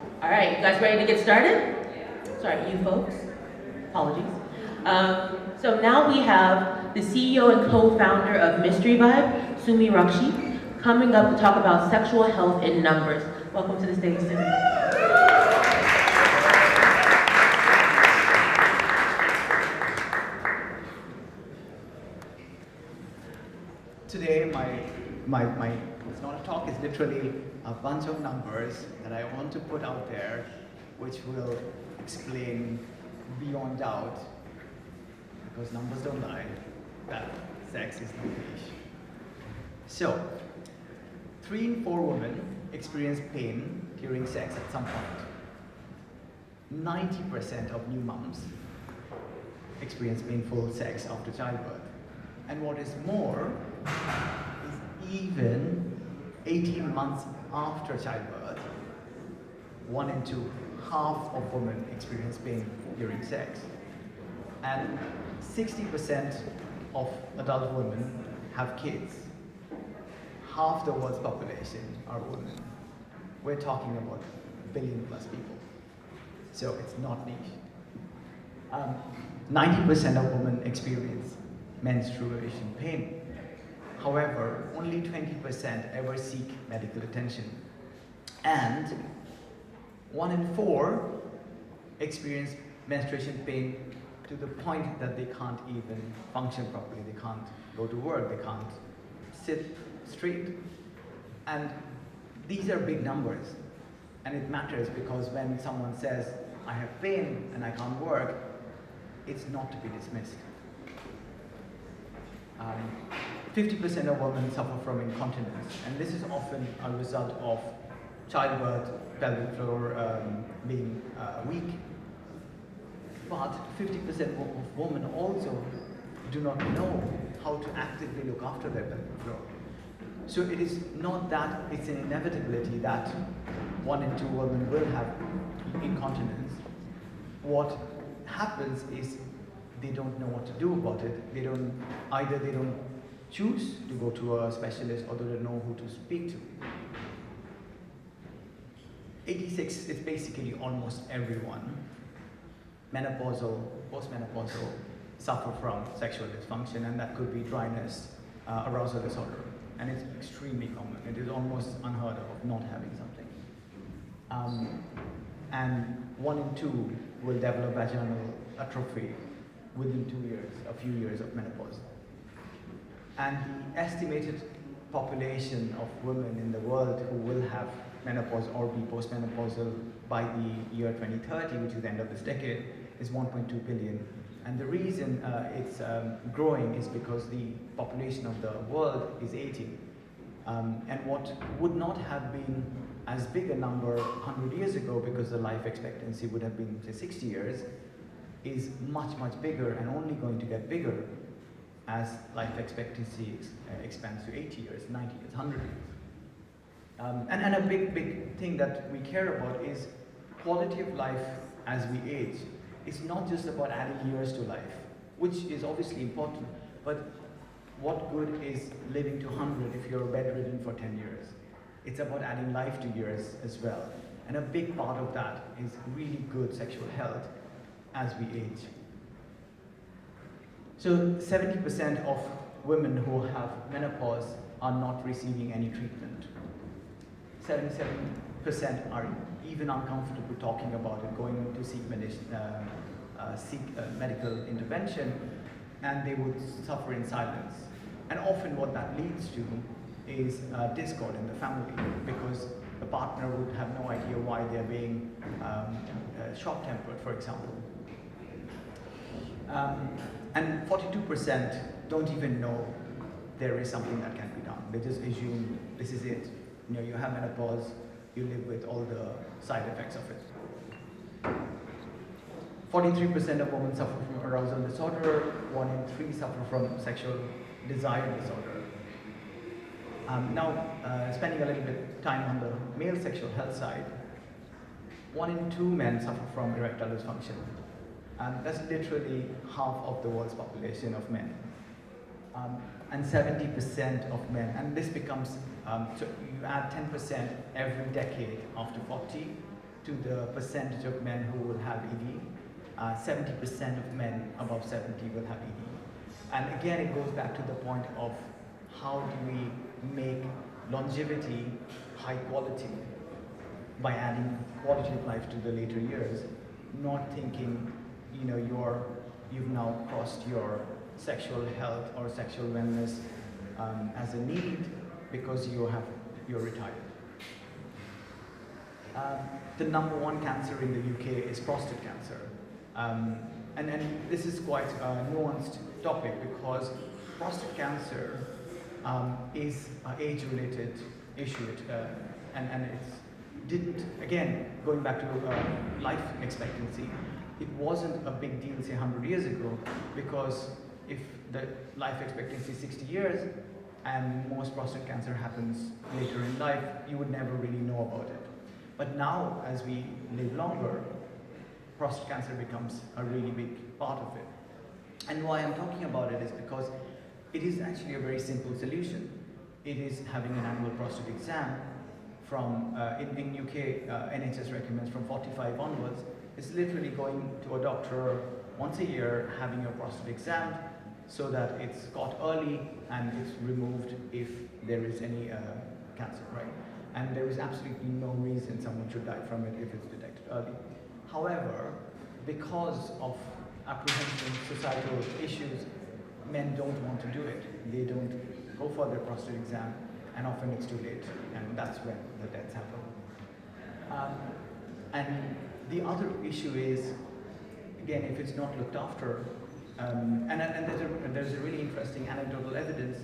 All right, you guys ready to get started? Sorry, you folks. Apologies. So now we have the CEO and co-founder of MysteryVibe, Rakshit, coming up to talk about sexual health in numbers. Welcome to the stage, Sumi. Today, it's not a talk, it's literally a bunch of numbers that I want to put out there, which will explain beyond doubt, because numbers don't lie, that sex is not the issue. So, 3 in 4 women experience pain during sex at some point. 90% of new moms experience painful sex after childbirth. And what is more, is even 18 months after childbirth, 1 in 2, half of women experience pain during sex. And 60% of adult women have kids. Half the world's population are women. We're talking about a billion plus people. So it's not niche. 90% of women experience menstruation pain. However, only 20% ever seek medical attention. And 1 in 4 experience menstruation pain to the point that they can't even function properly. They can't go to work, they can't sit straight. And these are big numbers. And it matters because when someone says, I have pain and I can't work, it's not to be dismissed. 50% of women suffer from incontinence, and this is often a result of childbirth, pelvic floor being weak. But 50% of women also do not know how to actively look after their pelvic floor. So it is not that it's an inevitability that 1 in 2 women will have incontinence. What happens is they don't know what to do about it. They don't choose to go to a specialist, or they don't know who to speak to. 86 is basically almost everyone, menopausal, postmenopausal, suffer from sexual dysfunction, and that could be dryness, arousal disorder, and it's extremely common. It is almost unheard of not having something. And 1 in 2 will develop vaginal atrophy within 2 years, a few years of menopause. And the estimated population of women in the world who will have menopause or be postmenopausal by the year 2030, which is the end of this decade, is 1.2 billion. And the reason it's growing is because the population of the world is aging. And what would not have been as big a number 100 years ago, because the life expectancy would have been, say, 60 years, is much, much bigger and only going to get bigger as life expectancy expands to 80 years, 90 years, 100 years. And a big thing that we care about is quality of life as we age. It's not just about adding years to life, which is obviously important, but what good is living to 100 if you're bedridden for 10 years? It's about adding life to years as well. And a big part of that is really good sexual health as we age. So 70% of women who have menopause are not receiving any treatment. 77% are even uncomfortable talking about it, going to seek medical intervention, and they would suffer in silence. And often what that leads to is discord in the family, because the partner would have no idea why they're being short-tempered, for example. And 42% don't even know there is something that can be done. They just assume this is it. You have menopause, you live with all the side effects of it. 43% of women suffer from arousal disorder, 1 in 3 suffer from sexual desire disorder. Now, spending a little bit time on the male sexual health side, 1 in 2 men suffer from erectile dysfunction. And that's literally half of the world's population of men. And 70% of men, and this becomes, so you add 10% every decade after 40, to the percentage of men who will have ED. 70% of men above 70 will have ED. And again, it goes back to the point of how do we make longevity high quality by adding quality of life to the later years, not thinking, you've now crossed your sexual health or sexual wellness as a need because you're retired. The number one cancer in the UK is prostate cancer. And this is quite a nuanced topic because prostate cancer is an age-related issue, and again, going back to life expectancy, it wasn't a big deal, say, 100 years ago, because if the life expectancy is 60 years, and most prostate cancer happens later in life, you would never really know about it. But now, as we live longer, prostate cancer becomes a really big part of it. And why I'm talking about it is because it is actually a very simple solution. It is having an annual prostate exam from, in UK, NHS recommends from 45 onwards. It's literally going to a doctor once a year, having your prostate examined so that it's caught early and it's removed if there is any cancer, right? And there is absolutely no reason someone should die from it if it's detected early. However, because of apprehension, societal issues, men don't want to do it. They don't go for their prostate exam, and often it's too late, and that's when the deaths happen. And the other issue is, again, if it's not looked after, and there's a really interesting anecdotal evidence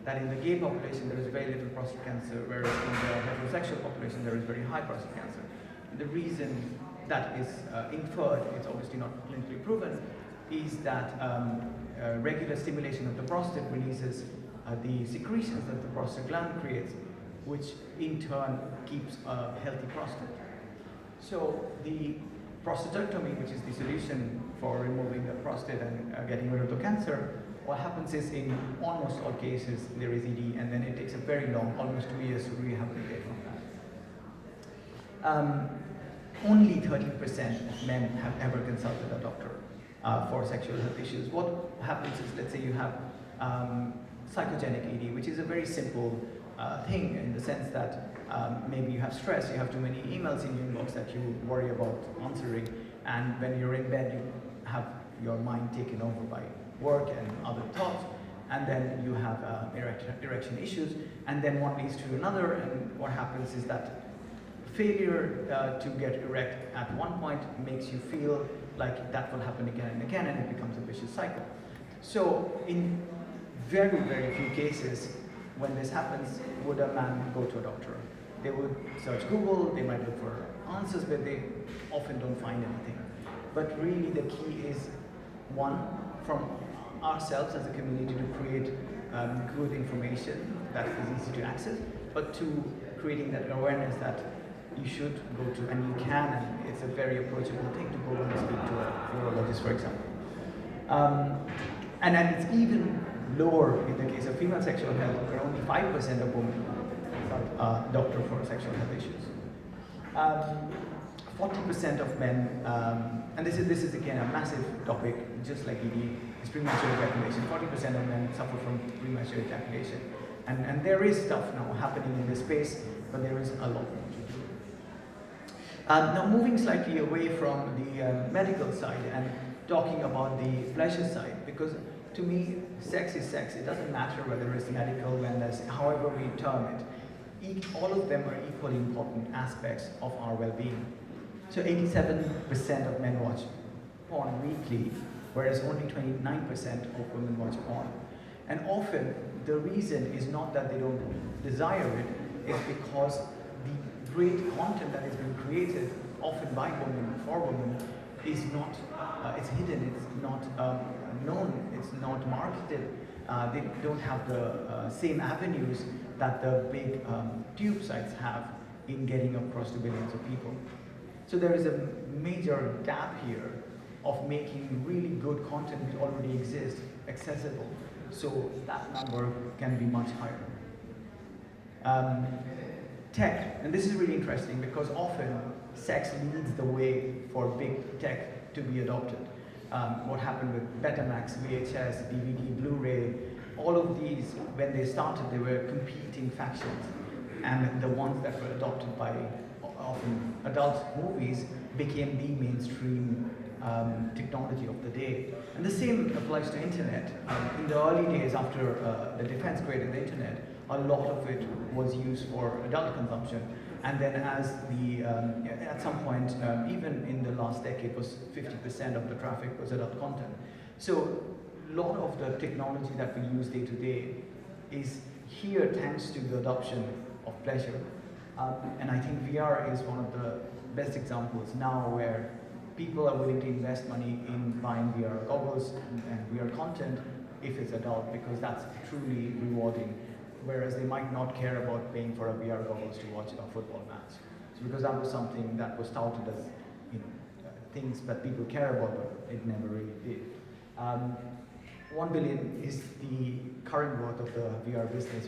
that in the gay population there is very little prostate cancer, whereas in the heterosexual population there is very high prostate cancer. And the reason that is inferred, it's obviously not clinically proven, is that regular stimulation of the prostate releases the secretions that the prostate gland creates, which in turn keeps a healthy prostate. So the prostatectomy, which is the solution for removing the prostate and getting rid of the cancer, what happens is in almost all cases there is ED, and then it takes a very long, almost 2 years to rehabilitate from that. Only 30% of men have ever consulted a doctor for sexual health issues. What happens is, let's say you have psychogenic ED, which is a very simple thing in the sense that maybe you have stress, you have too many emails in your inbox that you worry about answering, and when you're in bed you have your mind taken over by work and other thoughts, and then you have erection issues, and then one leads to another, and what happens is that failure to get erect at one point makes you feel like that will happen again and again, and it becomes a vicious cycle. So in very, very few cases, when this happens, would a man go to a doctor? They would search Google, they might look for answers, but they often don't find anything. But really the key is, one, from ourselves as a community to create good information that is easy to access, but two, creating that awareness that you should go to, and you can, and it's a very approachable thing to go and speak to a urologist, for example. And then it's even lower in the case of female sexual health, where only 5% of women consult a doctor for sexual health issues. 40% of men, and this is again a massive topic, just like ED, is premature ejaculation. 40% of men suffer from premature ejaculation. And there is stuff now happening in this space, but there is a lot more to do. Now moving slightly away from the medical side and talking about the pleasure side, because to me, sex is sex. It doesn't matter whether it's medical, wellness, however we term it. All of them are equally important aspects of our well-being. So 87% of men watch porn weekly, whereas only 29% of women watch porn. And often, the reason is not that they don't desire it, it's because the great content that is being created, often by women, for women, is not, it's hidden, it's not known, it's not marketed. They don't have the same avenues that the big tube sites have in getting across to billions of people. So there is a major gap here of making really good content which already exists accessible, so that number can be much higher. Tech, and this is really interesting because often sex leads the way for big tech to be adopted. What happened with Betamax, VHS, DVD, Blu-ray, all of these, when they started, they were competing factions. And the ones that were adopted by often adult movies became the mainstream technology of the day. And the same applies to internet. In the early days after the defense created the internet, a lot of it was used for adult consumption. And then as at some point, even in the last decade, was 50% of the traffic was adult content. So a lot of the technology that we use day to day is here thanks to the adoption of pleasure. And I think VR is one of the best examples now where people are willing to invest money in buying VR goggles and VR content if it's adult, because that's truly rewarding. Whereas they might not care about paying for a VR goggles to watch a football match. So because that was something that was touted as things that people care about, but it never really did. 1 billion is the current worth of the VR business,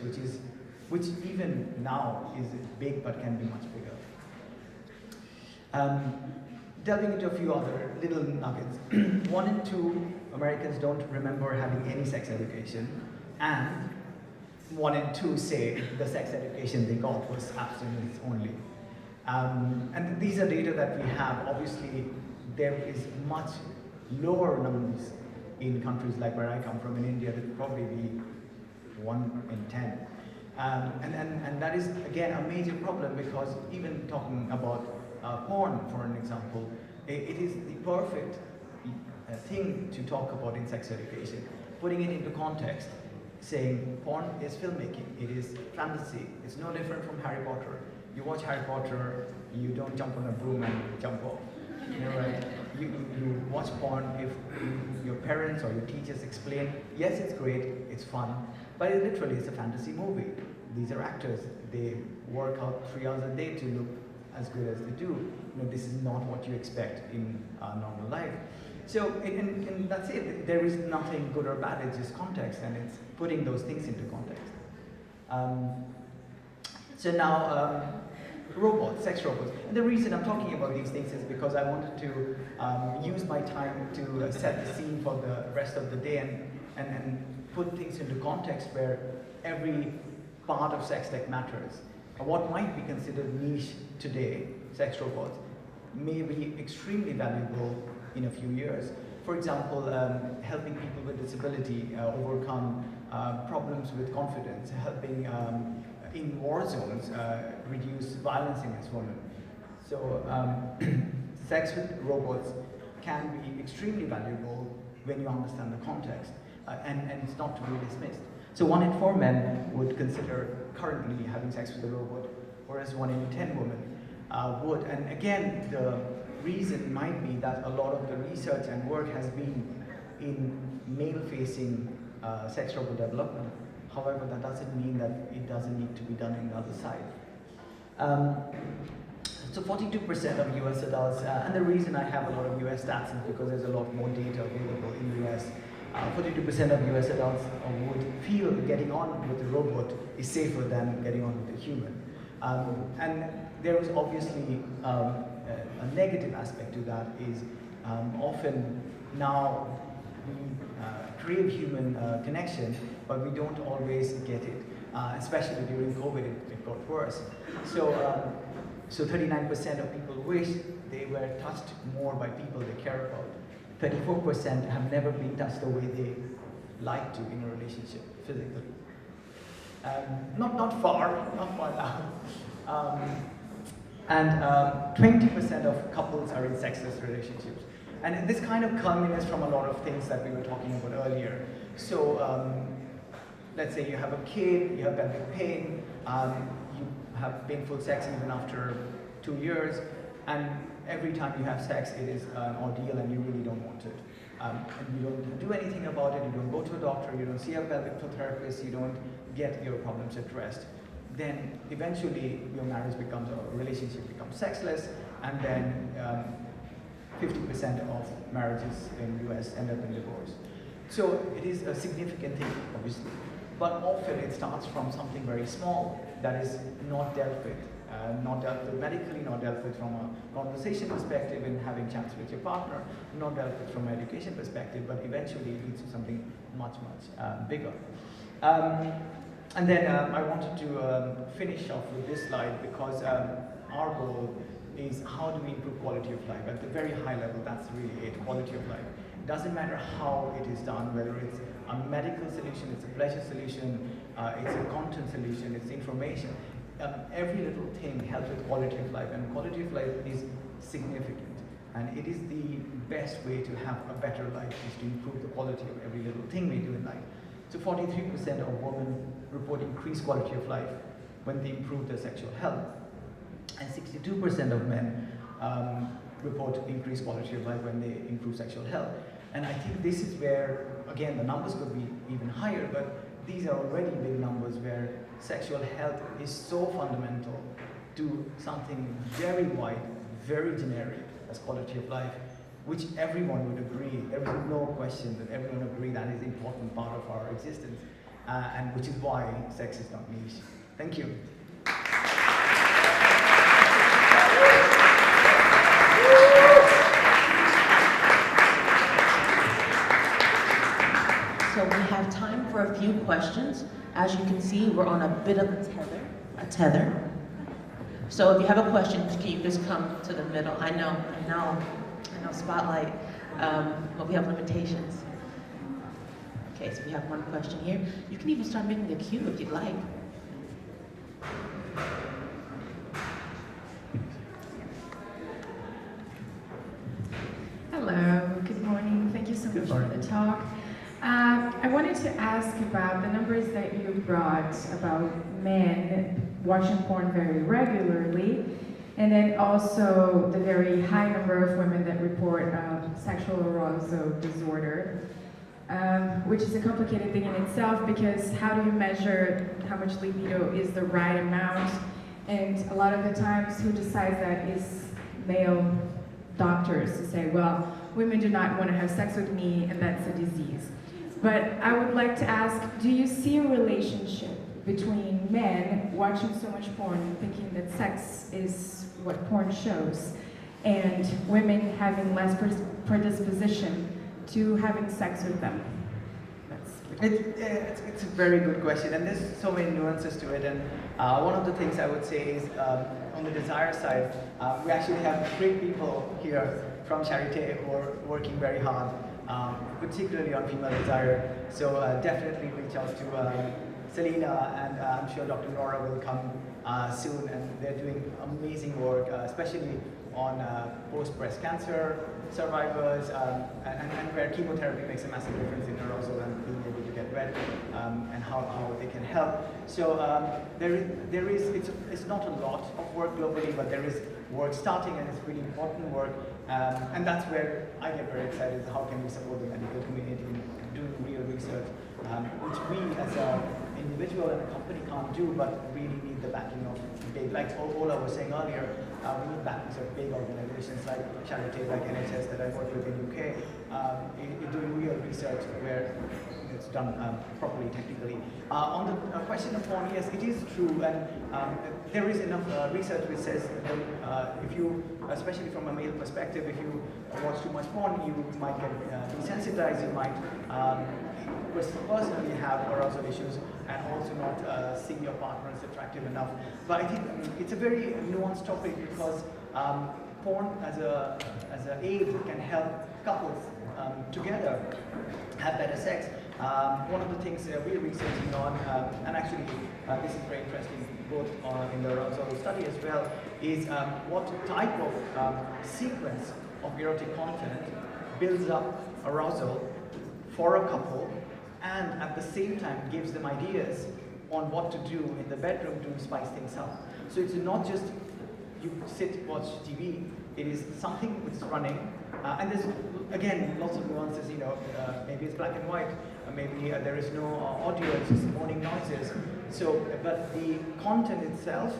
which even now is big but can be much bigger. Delving into a few other little nuggets. 1 in 2 Americans don't remember having any sex education, and 1 in 2 say the sex education they got was abstinence only. And these are data that we have. Obviously, there is much lower numbers in countries like where I come from, in India. That would probably be 1 in 10. And that is, again, a major problem, because even talking about porn, for an example, it is the perfect thing to talk about in sex education. Putting it into context, saying porn is filmmaking, it is fantasy, it's no different from Harry Potter. You watch Harry Potter, you don't jump on a broom and jump off. Right? You watch porn if your parents or your teachers explain, yes, it's great, it's fun, but it literally is a fantasy movie. These are actors, they work out 3 hours a day to look as good as they do. This is not what you expect in normal life. So, and that's it. There is nothing good or bad, it's just context, and it's putting those things into context. So now, robots, sex robots. And the reason I'm talking about these things is because I wanted to use my time to set the scene for the rest of the day and put things into context where every part of sex tech matters. What might be considered niche today, sex robots, may be extremely valuable in a few years. For example, helping people with disability overcome problems with confidence, helping in war zones reduce violence against women. So sex with robots can be extremely valuable when you understand the context, and it's not to be dismissed. So 1 in 4 men would consider currently having sex with a robot, whereas 1 in 10 women would. And again, the reason might be that a lot of the research and work has been in male-facing sex robot development. However, that doesn't mean that it doesn't need to be done on the other side. So 42% of US adults, and the reason I have a lot of US stats is because there's a lot more data available in the US. 42% of US adults would feel getting on with a robot is safer than getting on with a human. And there is obviously a negative aspect to that is often now we crave human connection, but we don't always get it. Especially during COVID, it got worse. So 39% of people wish they were touched more by people they care about. 34% have never been touched the way they like to in a relationship, physically. Not far now. And 20% of couples are in sexless relationships. And this kind of culminates from a lot of things that we were talking about earlier. So let's say you have a kid, you have pelvic pain, you have painful sex even after 2 years, and every time you have sex, it is an ordeal and you really don't want it. And you don't do anything about it, you don't go to a doctor, you don't see a pelvic therapist, you don't get your problems addressed. Then eventually your marriage becomes, or relationship becomes sexless, and then 50% of marriages in the US end up in divorce. So it is a significant thing, obviously, but often it starts from something very small that is not dealt with Not dealt with medically, not dealt with from a conversation perspective in having chats with your partner, not dealt with from an education perspective, but eventually it leads to something much, much bigger. And then I wanted to finish off with this slide because our goal is how do we improve quality of life? At the very high level, that's really it, quality of life. It doesn't matter how it is done, whether it's a medical solution, it's a pleasure solution, it's a content solution, it's information. Every little thing helps with quality of life, and quality of life is significant. And it is the best way to have a better life, is to improve the quality of every little thing we do in life. So 43% of women report increased quality of life when they improve their sexual health. And 62% of men report increased quality of life when they improve sexual health. And I think this is where, again, the numbers could be even higher, but these are already big numbers where sexual health is so fundamental to something very wide, very generic as quality of life, which everyone would agree. There is no question that everyone agree that is an important part of our existence, and which is why sex is not niche. Thank you. So we have time for a few questions. As you can see, we're on a bit of a tether. So if you have a question, can you just come to the middle? I know, spotlight, but we have limitations. Okay, so we have one question here. You can even start making a queue if you'd like. Hello, good morning. Thank you so much for the talk. I wanted to ask about the numbers that you brought about men watching porn very regularly, and then also the very high number of women that report sexual arousal disorder, which is a complicated thing in itself, because how do you measure how much libido is the right amount? And a lot of the times who decides that is male doctors to say, well, women do not want to have sex with me and that's a disease. But I would like to ask, do you see a relationship between men watching so much porn, thinking that sex is what porn shows, and women having less predisposition to having sex with them? It's a very good question, and there's so many nuances to it. And one of the things I would say is on the desire side, we actually have great people here from Charité who are working very hard, particularly on female desire. So definitely reach out to Selena, and I'm sure Dr. Nora will come soon, and they're doing amazing work, especially on post-breast cancer survivors, and where chemotherapy makes a massive difference in arousal and being able to get wet, and how they can help. So it's not a lot of work globally, but there is work starting, and it's really important work, and that's where I get very excited. How can we support the medical community in doing real research, which we as an individual and a company can't do, but really need the backing of big, like Ola was saying earlier, we need backings of big organizations like Charité, like NHS that I work with in UK, in doing real research where it's done properly technically. On the question of porn, yes, it is true, and there is enough research which says that if you, especially from a male perspective, if you watch too much porn, you might get desensitized, you might personally have arousal issues, and also not seeing your partner as attractive enough. But I think it's a very nuanced topic, because porn as an aid can help couples together have better sex. One of the things we're researching on, and actually this is very interesting, both in the arousal study as well, is what type of sequence of erotic content builds up arousal for a couple, and at the same time gives them ideas on what to do in the bedroom to spice things up. So it's not just you sit, watch TV, it is something which is running, and there's, again, lots of nuances, maybe it's black and white, maybe there is no audio, it's just morning noises. So, but the content itself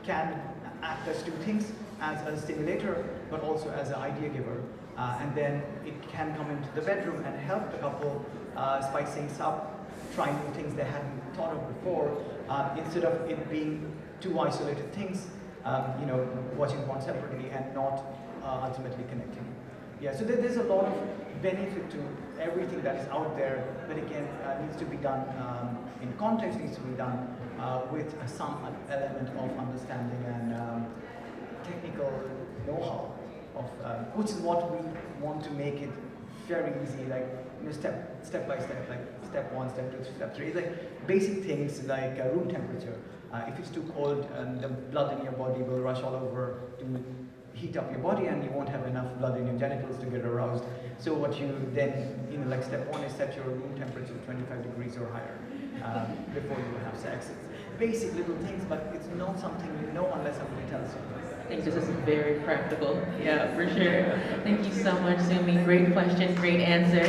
can act as two things, as a stimulator, but also as an idea giver. And then it can come into the bedroom and help the couple spice things up, try new things they hadn't thought of before. Instead of it being two isolated things, watching porn separately and not ultimately connecting. Yeah, so there's a lot of benefit to everything that is out there, but again, needs to be done in context, needs to be done with some element of understanding and technical know-how, of which is what we want to make it very easy, like step by step, like step 1, step 2, step 3, like basic things like room temperature. If it's too cold, the blood in your body will rush all over to heat up your body, and you won't have enough blood in your genitals to get aroused. So what you then, like step 1 is set your room temperature to 25 degrees or higher before you have sex. It's basic little things, but it's not something you know unless somebody tells you. I think this is very practical. Yeah, for sure. Thank you so much, Sumi. Great question, great answer.